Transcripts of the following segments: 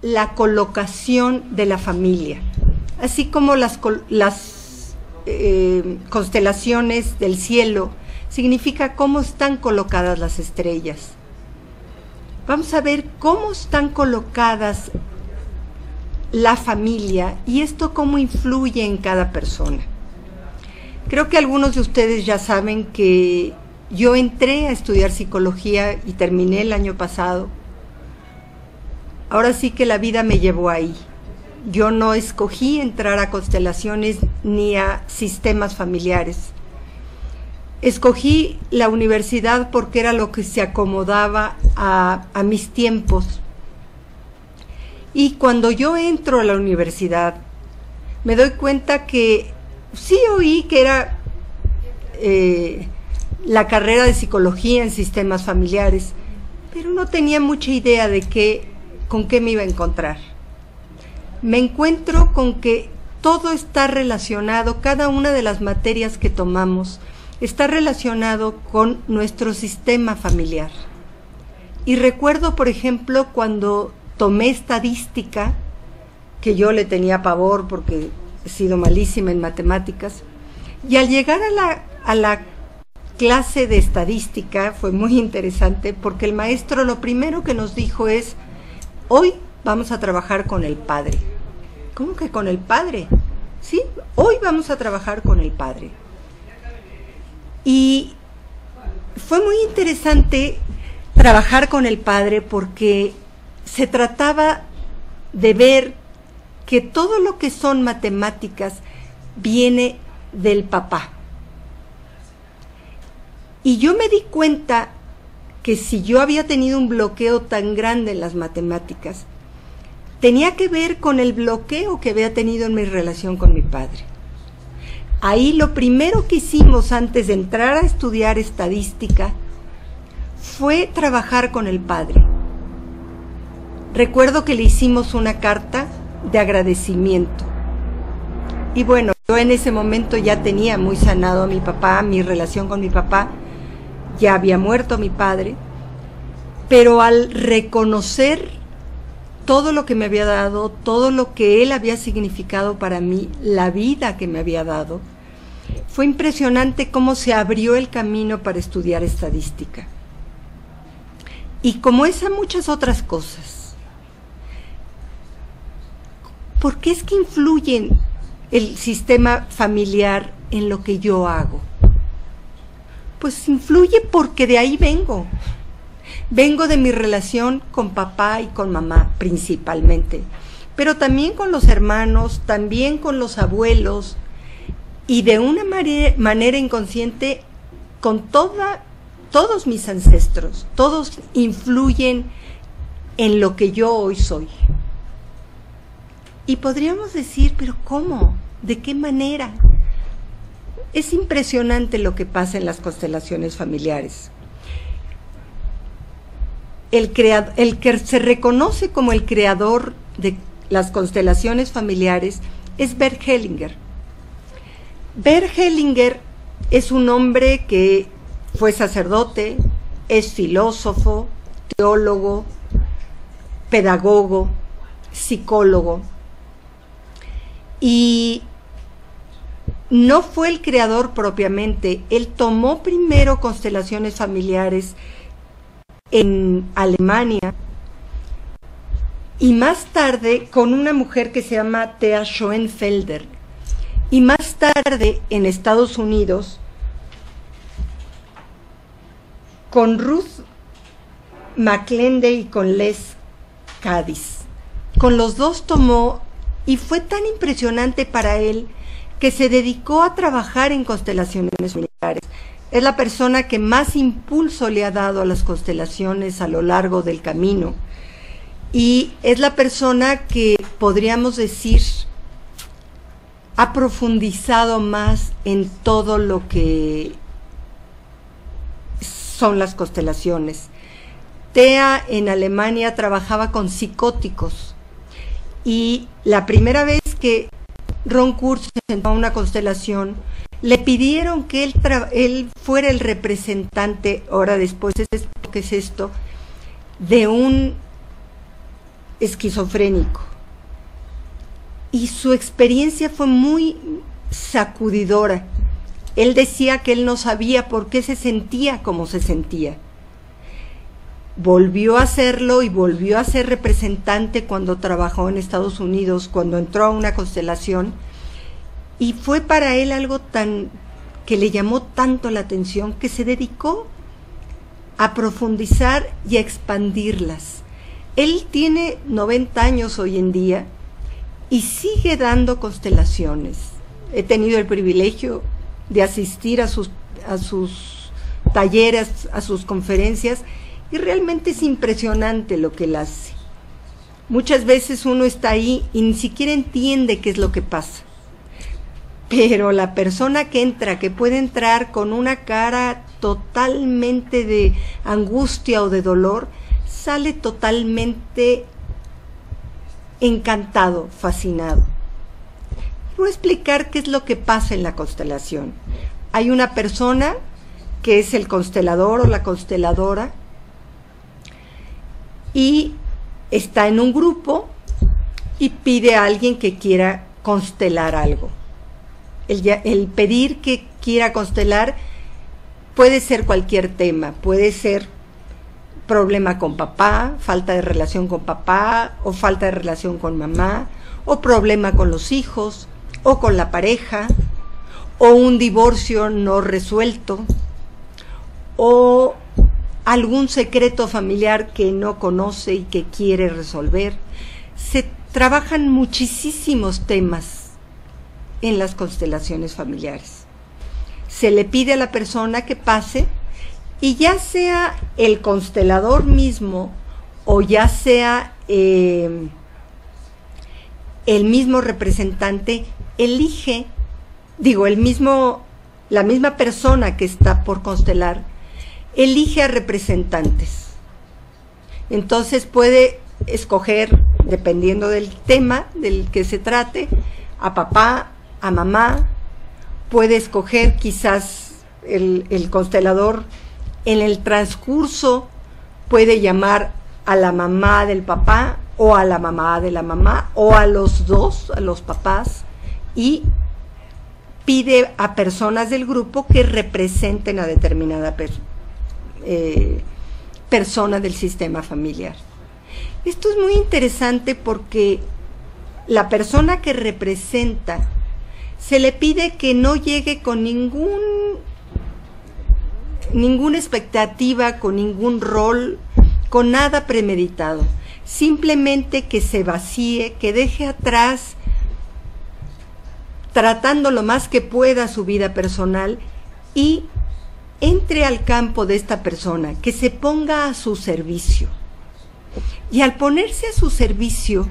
la colocación de la familia, así como las constelaciones del cielo, significa cómo están colocadas las estrellas. Vamos a ver cómo están colocadas la familia y esto cómo influye en cada persona. Creo que algunos de ustedes ya saben que yo entré a estudiar psicología y terminé el año pasado. Ahora sí que la vida me llevó ahí. Yo no escogí entrar a constelaciones ni a sistemas familiares. Escogí la universidad porque era lo que se acomodaba a mis tiempos. Y cuando yo entro a la universidad, me doy cuenta que sí oí que era la carrera de psicología en sistemas familiares, pero no tenía mucha idea de con qué me iba a encontrar. Me encuentro con que todo está relacionado, cada una de las materias que tomamos está relacionado con nuestro sistema familiar. Y recuerdo, por ejemplo, cuando tomé estadística, que yo le tenía pavor porque he sido malísima en matemáticas, y al llegar a la clase de estadística fue muy interesante porque el maestro lo primero que nos dijo es: hoy vamos a trabajar con el padre. ¿Cómo que con el padre? Sí, hoy vamos a trabajar con el padre. Y fue muy interesante trabajar con el padre porque se trataba de ver que todo lo que son matemáticas viene del papá. Y yo me di cuenta que si yo había tenido un bloqueo tan grande en las matemáticas, tenía que ver con el bloqueo que había tenido en mi relación con mi padre. Ahí lo primero que hicimos antes de entrar a estudiar estadística fue trabajar con el padre. Recuerdo que le hicimos una carta de agradecimiento. Y bueno, yo en ese momento ya tenía muy sanado a mi papá, mi relación con mi papá, ya había muerto mi padre, pero al reconocer todo lo que me había dado, todo lo que él había significado para mí, la vida que me había dado, fue impresionante cómo se abrió el camino para estudiar estadística. Y como esa, muchas otras cosas. ¿Por qué es que influyen el sistema familiar en lo que yo hago? Pues influye porque de ahí vengo. Vengo de mi relación con papá y con mamá principalmente, pero también con los hermanos, también con los abuelos y de una manera inconsciente con todos mis ancestros. Todos influyen en lo que yo hoy soy. Y podríamos decir, ¿pero cómo? ¿De qué manera? Es impresionante lo que pasa en las constelaciones familiares. El que se reconoce como el creador de las constelaciones familiares es Bert Hellinger. Bert Hellinger es un hombre que fue sacerdote, es filósofo, teólogo, pedagogo, psicólogo, y no fue el creador propiamente. Él tomó primero constelaciones familiares en Alemania y más tarde con una mujer que se llama Thea Schoenfelder, y más tarde en Estados Unidos con Ruth McClendey y con Les Cadiz. Con los dos tomó, y fue tan impresionante para él que se dedicó a trabajar en constelaciones familiares. Es la persona que más impulso le ha dado a las constelaciones a lo largo del camino, y es la persona que podríamos decir ha profundizado más en todo lo que son las constelaciones. Thea en Alemania trabajaba con psicóticos, y la primera vez que Ron Kurz se sentó a una constelación, le pidieron que él fuera el representante, ahora después, ¿qué es esto?, de un esquizofrénico. Y su experiencia fue muy sacudidora. Él decía que él no sabía por qué se sentía como se sentía. Volvió a hacerlo y volvió a ser representante cuando trabajó en Estados Unidos, cuando entró a una constelación, y fue para él algo tan que le llamó tanto la atención que se dedicó a profundizar y a expandirlas. Él tiene 90 años hoy en día y sigue dando constelaciones. He tenido el privilegio de asistir a sus talleres, a sus conferencias, y realmente es impresionante lo que él hace. Muchas veces uno está ahí y ni siquiera entiende qué es lo que pasa. Pero la persona que entra, que puede entrar con una cara totalmente de angustia o de dolor, sale totalmente encantado, fascinado. Voy a explicar qué es lo que pasa en la constelación. Hay una persona que es el constelador o la consteladora y está en un grupo y pide a alguien que quiera constelar algo. El pedir que quiera constelar puede ser cualquier tema, puede ser problema con papá, falta de relación con papá, o falta de relación con mamá, o problema con los hijos, o con la pareja, o un divorcio no resuelto, o algún secreto familiar que no conoce y que quiere resolver. Se trabajan muchísimos temas en las constelaciones familiares. Se le pide a la persona que pase, y ya sea el constelador mismo o ya sea el mismo representante, la misma persona que está por constelar, elige a representantes. Entonces puede escoger, dependiendo del tema del que se trate, a papá, a mamá. Puede escoger quizás el constelador en el transcurso, puede llamar a la mamá del papá o a la mamá de la mamá o a los dos, a los papás, y pide a personas del grupo que representen a determinada persona del sistema familiar. Esto es muy interesante porque la persona que representa se le pide que no llegue con ninguna expectativa, con ningún rol, con nada premeditado. Simplemente que se vacíe, que deje atrás, tratando lo más que pueda su vida personal, y entre al campo de esta persona, que se ponga a su servicio. Y al ponerse a su servicio,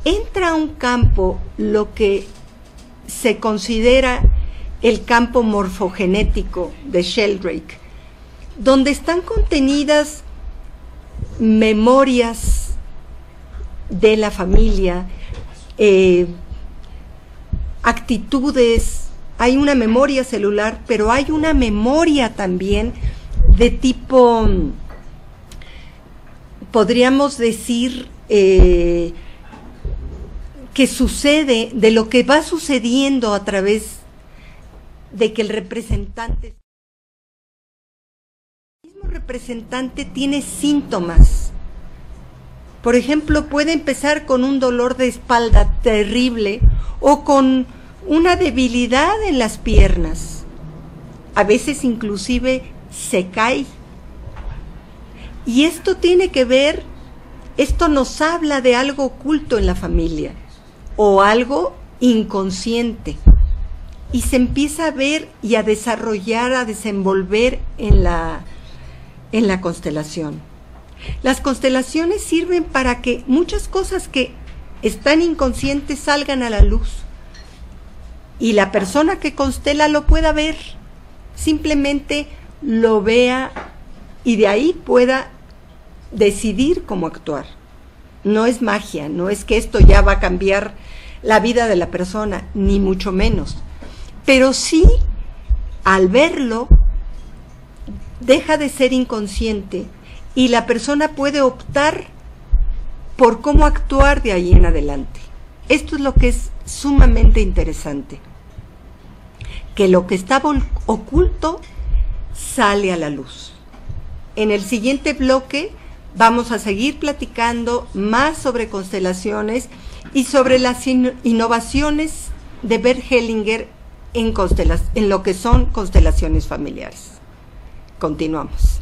entra a un campo, lo que se considera el campo morfogenético de Sheldrake, donde están contenidas memorias de la familia, actitudes. Hay una memoria celular, pero hay una memoria también de tipo, podríamos decir, que sucede, de lo que va sucediendo a través de que el representante tiene síntomas. Por ejemplo, puede empezar con un dolor de espalda terrible o con una debilidad en las piernas. A veces inclusive se cae. Y esto tiene que ver, esto nos habla de algo oculto en la familia o algo inconsciente. Y se empieza a ver y a desarrollar, a desenvolver en la constelación. Las constelaciones sirven para que muchas cosas que están inconscientes salgan a la luz y la persona que constela lo pueda ver, simplemente lo vea y de ahí pueda decidir cómo actuar. No es magia, no es que esto ya va a cambiar la vida de la persona, ni mucho menos. Pero sí, al verlo, deja de ser inconsciente y la persona puede optar por cómo actuar de ahí en adelante. Esto es lo que es sumamente interesante, que lo que estaba oculto sale a la luz. En el siguiente bloque vamos a seguir platicando más sobre constelaciones y sobre las innovaciones de Bert Hellinger en lo que son constelaciones familiares. Continuamos.